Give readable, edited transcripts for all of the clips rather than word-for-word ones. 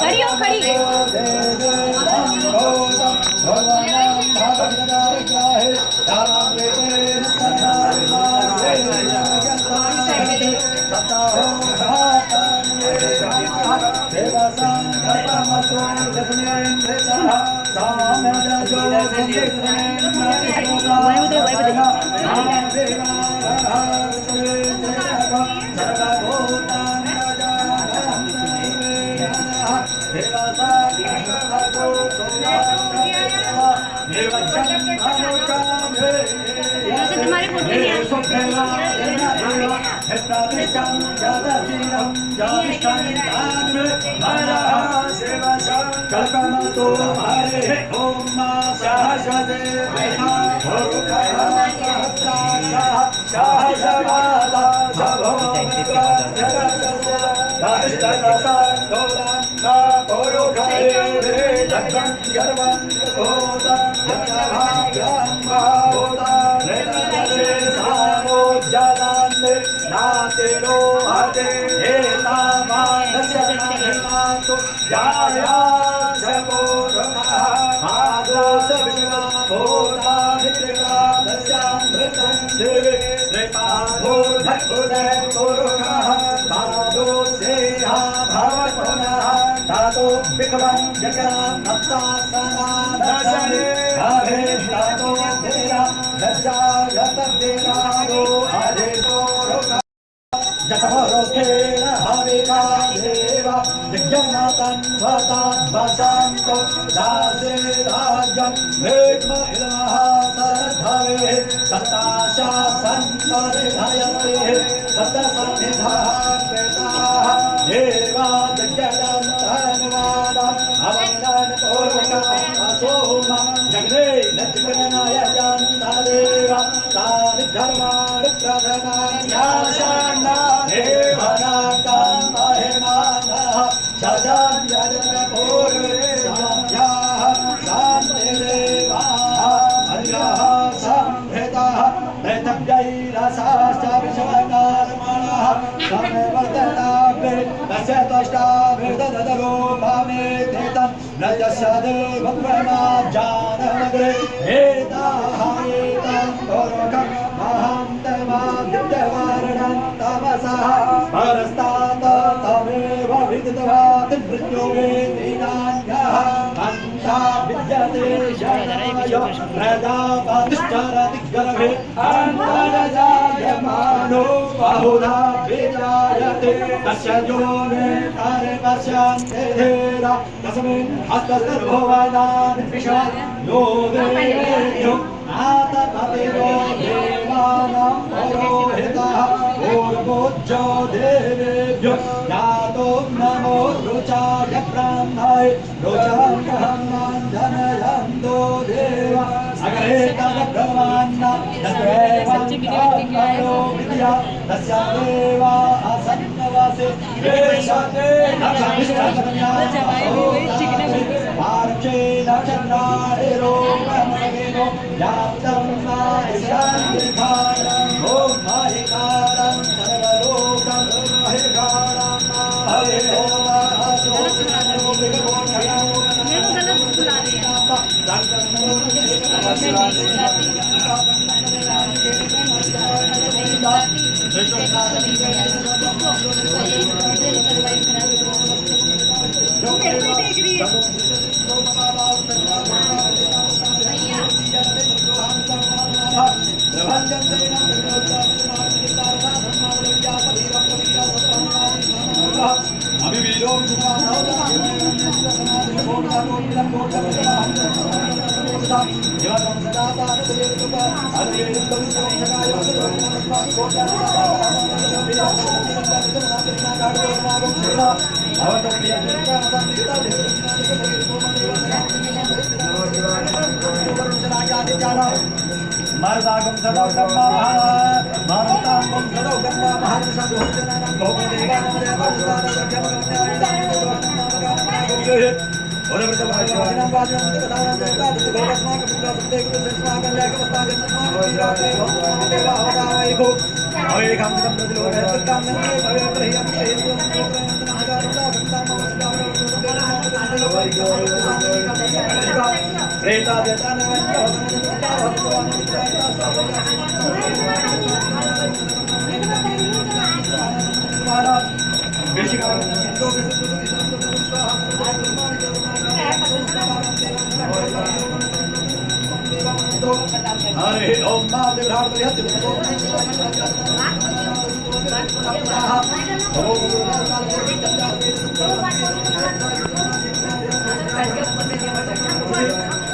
खड़ी हो खड़ी वैसे तुम्हारे फोटो नहीं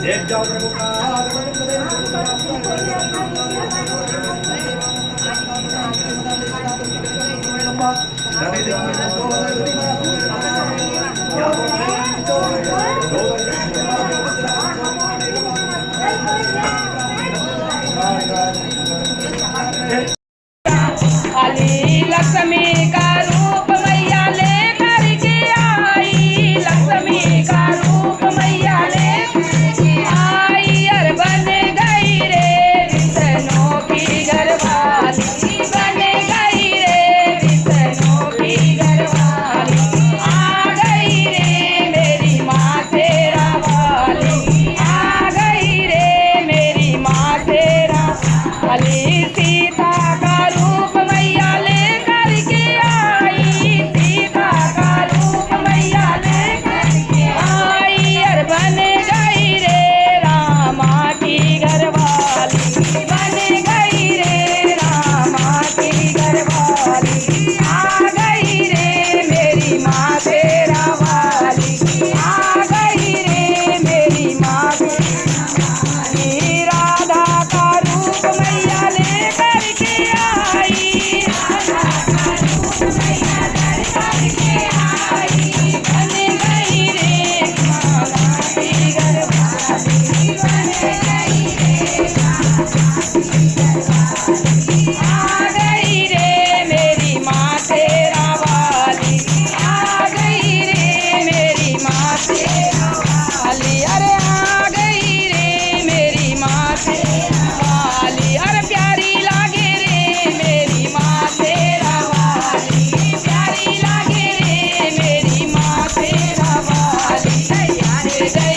देख जाओ प्रभु का काली लक्ष्मी का रूप मैया लेकर के आई, लक्ष्मी का रूप मैया लेकर के आई, और बन गई रे विष्णु की घरवाली, बन गई रे विष्णु की घरवाली, आ गई रे मेरी माँ तेरा वाली, आ गई रे मेरी माँ तेरा वाली। सीता का रूप मैया लेकर के आई, सीता का रूप मैया लेकर के आई, और बन गई रे रामा की घरवाली, बन गई रे रामा की घरवाली, आ गई रे मेरी माँ तेरा वाली, आ गई रे मेरी माँ तेरा वाली। राधा का रूप मैया लेकर के आई, राधा का रूप मैया लेकर के आई, बन गई रे राधा की घरवाली, बन गई रे राधा की घरवाली, आ गई रे मेरी माँ तेरा वाली, आ गई रे मेरी माँ तेरा वाली, अरे आ गई रे मेरी माँ तेरा वाली, अरे प्यारी लागे रे मेरी माँ तेरा वाली, प्यारी लागे रे मेरी माँ तेरा वाली, जय